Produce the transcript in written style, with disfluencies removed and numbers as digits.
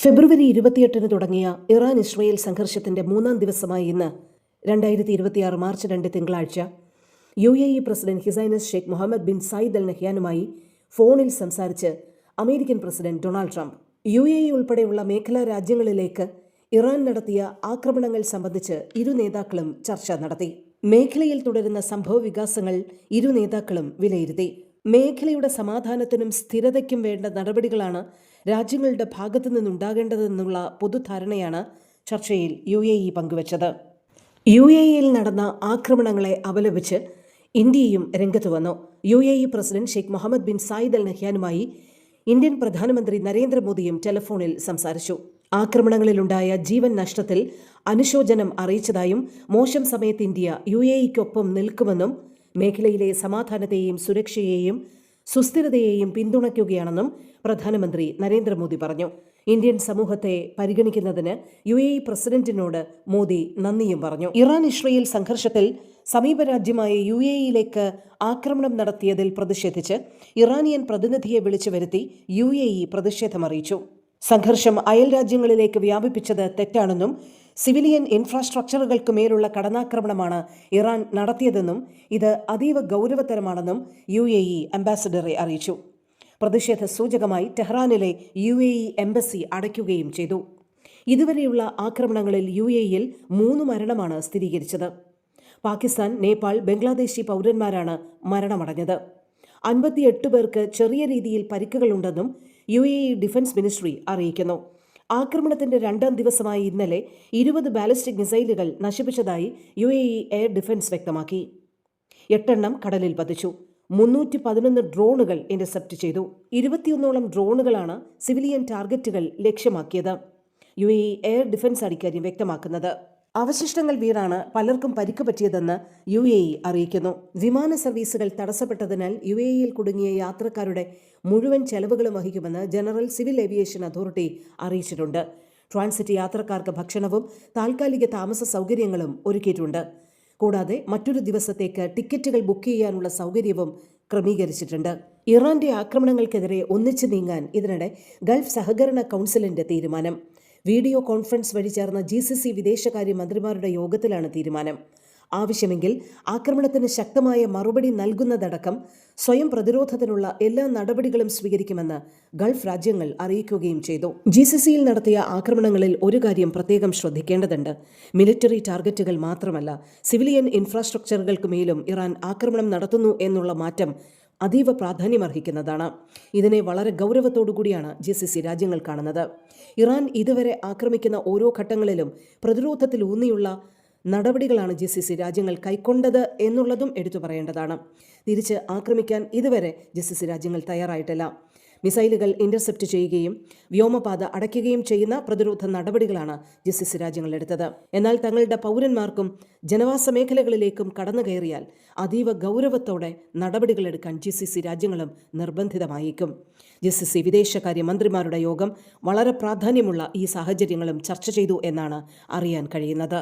ഫെബ്രുവരി 28 തുടങ്ങിയ Iran Israel സംഘർഷത്തിന്റെ 3-ാം ദിവസമായ ഇന്ന് 2026 മാർച്ച് 2 തിങ്കളാഴ്ച UAE president his highness Sheikh Mohamed bin Zayed al നഹ്യാനുമായി ഫോണിൽ സംസാരിച്ച് American president Donald Trump. UAE ഉൾപ്പെടെയുള്ള മേഖലാ രാജ്യങ്ങളിലേക്ക് ഇറാൻ നടത്തിയ ആക്രമണങ്ങൾ സംബന്ധിച്ച് ഇരു നേതാക്കളും ചർച്ച നടത്തി. മേഖലയിൽ തുടരുന്ന സംഭവ വികാസങ്ങൾ ഇരു നേതാക്കളും വിലയിരുത്തി. മേഖലയുടെ സമാധാനത്തിനും സ്ഥിരതയ്ക്കും വേണ്ട നടപടികളാണ് രാജ്യങ്ങളുടെ ഭാഗത്തു നിന്നുണ്ടാകേണ്ടതെന്നുള്ള പൊതുധാരണയാണ് ചർച്ചയിൽ UAE പങ്കുവച്ചത്. UAEയിൽ നടന്ന ആക്രമണങ്ങളെ അപലപിച്ച് ഇന്ത്യയും രംഗത്ത് വന്നു. UAE president Sheikh Mohamed bin Zayed al നഹ്യാനുമായി ഇന്ത്യൻ പ്രധാനമന്ത്രി നരേന്ദ്രമോദിയും ടെലിഫോണിൽ സംസാരിച്ചു. ആക്രമണങ്ങളിലുണ്ടായ ജീവൻ നഷ്ടത്തിൽ അനുശോചനം അറിയിച്ചതായും മോശം സമയത്ത് ഇന്ത്യ UAEക്കൊപ്പം നിൽക്കുമെന്നും മേഖലയിലെ സമാധാനത്തെയും സുരക്ഷയെയും സുസ്ഥിരതയെയും പിന്തുണയ്ക്കുകയാണെന്നും പ്രധാനമന്ത്രി നരേന്ദ്രമോദി പറഞ്ഞു. ഇന്ത്യൻ സമൂഹത്തെ പരിഗണിക്കുന്നതിന് UAE പ്രസിഡന്റിനോട് മോദി നന്ദിയും പറഞ്ഞു. ഇറാൻ ഇസ്രയേൽ സംഘർഷത്തിൽ സമീപ രാജ്യമായ UAEയിലേക്ക് ആക്രമണം നടത്തിയതിൽ പ്രതിഷേധിച്ച് ഇറാനിയൻ പ്രതിനിധിയെ വിളിച്ചു വരുത്തി UAE പ്രതിഷേധമറിയിച്ചു. സംഘർഷം അയൽ രാജ്യങ്ങളിലേക്ക് വ്യാപിപ്പിച്ചത് തെറ്റാണെന്നും സിവിലിയൻ ഇൻഫ്രാസ്ട്രക്ചറുകൾക്ക് മേലുള്ള കടന്നാക്രമണമാണ് ഇറാൻ നടത്തിയതെന്നും ഇത് അതീവ ഗൗരവതരമാണെന്നും UAE അംബാസഡറെ അറിയിച്ചു. പ്രതിഷേധ സൂചകമായി ടെഹ്റാനിലെ UAE എംബസി അടയ്ക്കുകയും ചെയ്തു. ഇതുവരെയുള്ള ആക്രമണങ്ങളിൽ UAEയിൽ 3 മരണമാണ് സ്ഥിരീകരിച്ചത്. പാകിസ്ഥാൻ, നേപ്പാൾ, ബംഗ്ലാദേശി പൗരന്മാരാണ് മരണമടഞ്ഞത്. 58 പേർക്ക് ചെറിയ രീതിയിൽ പരിക്കുകളുണ്ടെന്നും UAE ഡിഫൻസ് മിനിസ്ട്രി അറിയിക്കുന്നു. ആക്രമണത്തിന്റെ 2-ാം ദിവസമായ ഇന്നലെ 20 ബാലിസ്റ്റിക് മിസൈലുകൾ നശിപ്പിച്ചതായി UAE എയർ ഡിഫൻസ് വ്യക്തമാക്കി. 8 എണ്ണം കടലിൽ പതിച്ചു. 311 ഡ്രോണുകൾ ഇന്റർസെപ്റ്റ് ചെയ്തു. 21ഓളം ഡ്രോണുകളാണ് സിവിലിയൻ ടാർഗറ്റുകൾ ലക്ഷ്യമാക്കിയത്. UAE എയർ ഡിഫൻസ് അധികാരി വ്യക്തമാക്കുന്നത്. അവശിഷ്ടങ്ങൾ വീണാണ് പലർക്കും പരിക്ക് പറ്റിയതെന്ന് UAE അറിയിക്കുന്നു. വിമാന സർവീസുകൾ തടസ്സപ്പെട്ടതിനാൽ UAEയിൽ കുടുങ്ങിയ യാത്രക്കാരുടെ മുഴുവൻ ചെലവുകളും വഹിക്കുമെന്ന് ജനറൽ സിവിൽ ഏവിയേഷൻ അതോറിറ്റി അറിയിച്ചിട്ടുണ്ട്. ട്രാൻസിറ്റ് യാത്രക്കാർക്ക് ഭക്ഷണവും താൽക്കാലിക താമസ സൗകര്യങ്ങളും ഒരുക്കിയിട്ടുണ്ട്. കൂടാതെ മറ്റൊരു ദിവസത്തേക്ക് ടിക്കറ്റുകൾ ബുക്ക് ചെയ്യാനുള്ള സൗകര്യവും ക്രമീകരിച്ചിട്ടുണ്ട്. ഇറാന്റെ ആക്രമണങ്ങൾക്കെതിരെ ഒന്നിച്ചു നീങ്ങാൻ ഇതിനിടെ ഗൾഫ് സഹകരണ കൗൺസിലിന്റെ തീരുമാനം. വീഡിയോ കോൺഫറൻസ് വഴി ചേർന്ന GCC വിദേശകാര്യ മന്ത്രിമാരുടെ യോഗത്തിലാണ് തീരുമാനം. ആവശ്യമെങ്കിൽ ആക്രമണത്തിന് ശക്തമായ മറുപടി നൽകുന്നതടക്കം സ്വയം പ്രതിരോധത്തിനുള്ള എല്ലാ നടപടികളും സ്വീകരിക്കുമെന്ന് ഗൾഫ് രാജ്യങ്ങൾ അറിയിക്കുകയും ചെയ്തു. GCCയിൽ നടത്തിയ ആക്രമണങ്ങളിൽ ഒരു കാര്യം പ്രത്യേകം ശ്രദ്ധിക്കേണ്ടതുണ്ട്. മിലിറ്ററി ടാർഗറ്റുകൾ മാത്രമല്ല, സിവിലിയൻ ഇൻഫ്രാസ്ട്രക്ചറുകൾക്ക് മേലും ഇറാൻ ആക്രമണം നടത്തുന്നു എന്നുള്ള മാറ്റം അതീവ പ്രാധാന്യമർഹിക്കുന്നതാണ്. ഇതിനെ വളരെ ഗൗരവത്തോടുകൂടിയാണ് GCC രാജ്യങ്ങൾ കാണുന്നത്. ഇറാൻ ഇതുവരെ ആക്രമിക്കുന്ന ഓരോ ഘട്ടങ്ങളിലും പ്രതിരോധത്തിലൂന്നിയുള്ള നടപടികളാണ് GCC രാജ്യങ്ങൾ കൈക്കൊണ്ടത് എന്നുള്ളതും എടുത്തു പറയേണ്ടതാണ്. തിരിച്ച് ആക്രമിക്കാൻ ഇതുവരെ GCC രാജ്യങ്ങൾ തയ്യാറായിട്ടില്ല. മിസൈലുകൾ ഇന്റർസെപ്റ്റ് ചെയ്യുകയും വ്യോമപാത അടയ്ക്കുകയും ചെയ്യുന്ന പ്രതിരോധ നടപടികളാണ് GCC രാജ്യങ്ങൾ എടുത്തത്. എന്നാൽ തങ്ങളുടെ പൗരന്മാർക്കും ജനവാസ മേഖലകളിലേക്കും കടന്നു കയറിയാൽ അതീവ ഗൗരവത്തോടെ നടപടികളെടുക്കാൻ GCC രാജ്യങ്ങളും നിർബന്ധിതമായേക്കും. GCC വിദേശകാര്യ മന്ത്രിമാരുടെ യോഗം വളരെ പ്രാധാന്യമുള്ള ഈ സാഹചര്യങ്ങളും ചർച്ച ചെയ്തു എന്നാണ് അറിയാൻ കഴിയുന്നത്.